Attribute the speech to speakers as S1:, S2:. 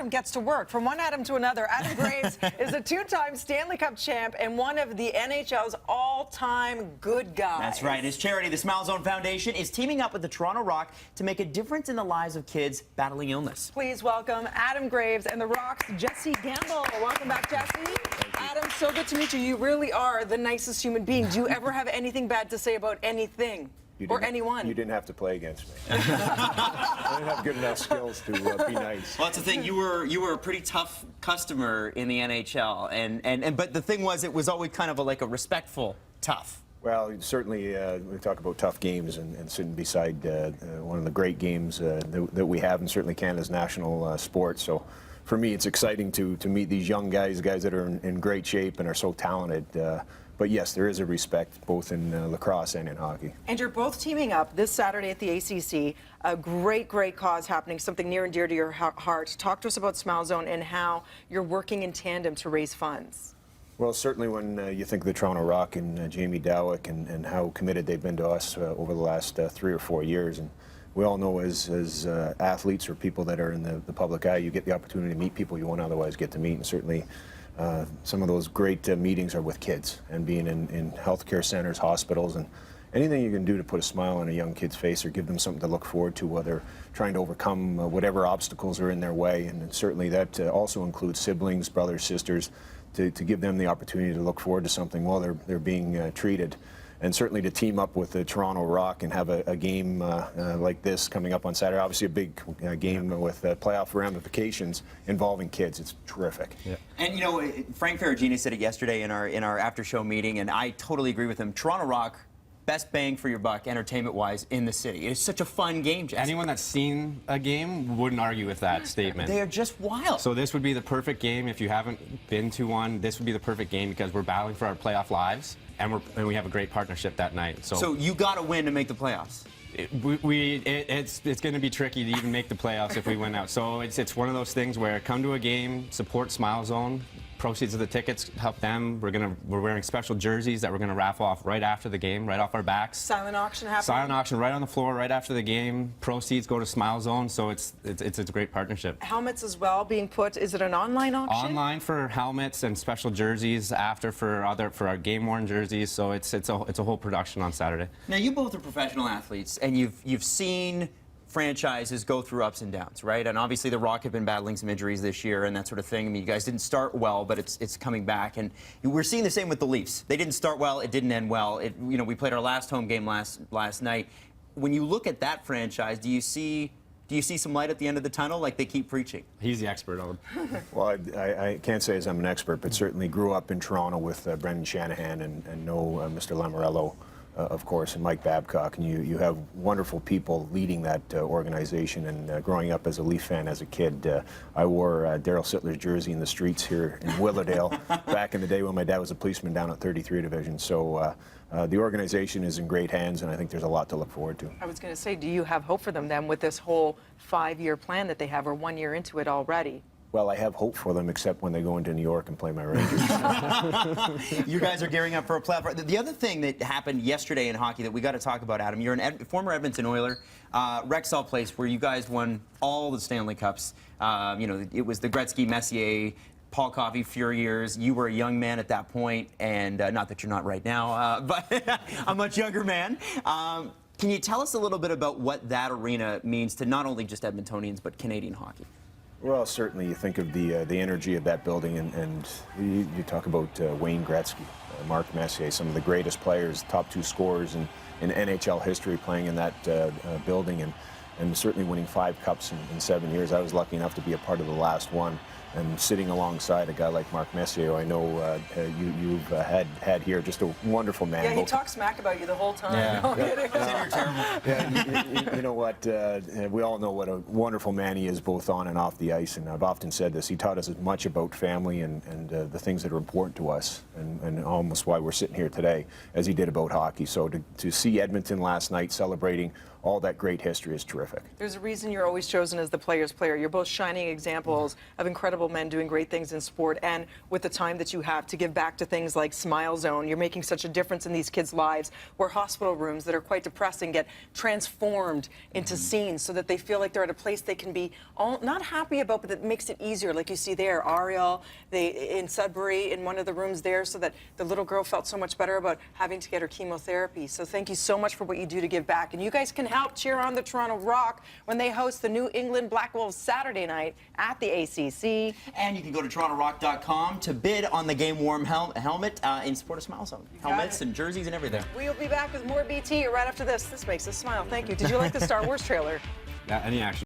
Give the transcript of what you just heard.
S1: Adam gets to work. From one Adam to another, Adam Graves is a two-time Stanley Cup champ and one of the NHL's all-time good guys.
S2: That's right. His charity, the Smile Zone Foundation, is teaming up with the Toronto Rock to make a difference in the lives of kids battling illness.
S1: Please welcome Adam Graves and the Rock's Jesse Gamble. Welcome back, Jesse. Adam, so good to meet you. You really are the nicest human being. Do you ever have anything bad to say about anything? Or anyone.
S3: You didn't have to play against me. I didn't have good enough skills to be nice.
S2: Well, that's the thing. You were a pretty tough customer in the NHL, but the thing was, it was always kind of like a respectful tough.
S3: Well, certainly we talk about tough games and sitting beside one of the great games that we have, and certainly Canada's national sport. So for me, it's exciting to meet these young guys that are in great shape and are so talented. But yes, there is a respect both in lacrosse and in hockey.
S1: And you're both teaming up this Saturday at the ACC. A great, great cause happening, something near and dear to your heart. Talk to us about Smile Zone and how you're working in tandem to raise funds.
S3: Well, certainly when you think of the Toronto Rock and Jamie Dawick and how committed they've been to us over the last 3 or 4 years. And we all know as athletes or people that are in the public eye, you get the opportunity to meet people you won't otherwise get to meet. And certainly some of those great meetings are with kids and being in healthcare centers, hospitals, and anything you can do to put a smile on a young kid's face or give them something to look forward to while they're trying to overcome whatever obstacles are in their way. And certainly that also includes siblings, brothers, sisters, to give them the opportunity to look forward to something while they're being treated. And certainly to team up with the Toronto Rock and have a game like this coming up on Saturday, obviously a big game with playoff ramifications involving kids. It's terrific.
S2: Yeah. And you know, Frank Ferragina said it yesterday in our after-show meeting, and I totally agree with him. Toronto Rock, best bang for your buck, entertainment-wise, in the city. It's such a fun game, Jesse.
S4: Anyone that's seen a game wouldn't argue with that statement.
S2: They are just wild.
S4: So this would be the perfect game. If you haven't been to one, this would be the perfect game because we're battling for our playoff lives, and we have a great partnership that night.
S2: So you got to win to make the playoffs.
S4: It's going to be tricky to even make the playoffs if we win out. So it's one of those things where come to a game, support Smile Zone. Proceeds of the tickets help them. We're wearing special jerseys that we're gonna raffle off right after the game, right off our backs.
S1: Silent auction happening.
S4: Silent auction right on the floor, right after the game. Proceeds go to Smile Zone, so it's a great partnership.
S1: Helmets as well being put. Is it an online auction?
S4: Online for helmets and special jerseys. After for our game-worn jerseys. So it's a whole production on Saturday.
S2: Now you both are professional athletes, and you've seen franchises go through ups and downs, right? And obviously the Rock have been battling some injuries this year and that sort of thing. I mean, you guys didn't start well, but it's coming back. And we're seeing the same with the Leafs. They didn't start well, it didn't end well. You know, we played our last home game last night. When you look at that franchise, do you see some light at the end of the tunnel like they keep preaching?
S4: He's the expert on it.
S3: Well, I can't say as I'm an expert, but certainly grew up in Toronto with Brendan Shanahan and know Mr. Lamoriello, of course, and Mike Babcock, and you have wonderful people leading that organization. And growing up as a Leaf fan as a kid, I wore Daryl Sittler's jersey in the streets here in Willowdale back in the day when my dad was a policeman down at 33 Division. So the organization is in great hands, and I think there's a lot to look forward to.
S1: I was going to say, do you have hope for them then with this whole 5-year plan that they have, or 1 year into it already?
S3: Well, I have hope for them, except when they go into New York and play my Rangers.
S2: You guys are gearing up for a playoff. The other thing that happened yesterday in hockey that we got to talk about, Adam, you're a former Edmonton Oiler, Rexall Place, where you guys won all the Stanley Cups. You know, it was the Gretzky, Messier, Paul Coffey, Fury years. You were a young man at that point, and not that you're not right now, but a much younger man. Can you tell us a little bit about what that arena means to not only just Edmontonians, but Canadian hockey?
S3: Well, certainly you think of the energy of that building, and you talk about Wayne Gretzky, Mark Messier, some of the greatest players, top 2 scorers in NHL history playing in that building, and certainly winning 5 cups in 7 years. I was lucky enough to be a part of the last one, and sitting alongside a guy like Mark Messier, I know you've had here, just a wonderful man.
S1: Yeah, he talks smack about you the whole time.
S2: Yeah.
S3: You know what? We all know what a wonderful man he is, both on and off the ice. And I've often said this. He taught us as much about family and the things that are important to us, and almost why we're sitting here today, as he did about hockey. So to see Edmonton last night celebrating all that great history is terrific.
S1: There's a reason you're always chosen as the player's player. You're both shining examples of incredible men doing great things in sport, and with the time that you have to give back to things like Smile Zone, you're making such a difference in these kids' lives, where hospital rooms that are quite depressing get transformed into scenes so that they feel like they're at a place they can be not happy about, but that makes it easier. Like you see there, Ariel, in Sudbury, in one of the rooms there, so that the little girl felt so much better about having to get her chemotherapy. So thank you so much for what you do to give back. And you guys can help cheer on the Toronto Rock when they host the New England Black Wolves Saturday night at the ACC.
S2: And you can go to torontorock.com to bid on the game worn helmet in support of Smile Zone. Helmets and jerseys and everything.
S1: We'll be back with more BT right after this. This makes us smile. Thank you. Did you like the Star Wars trailer?
S4: Yeah, any action.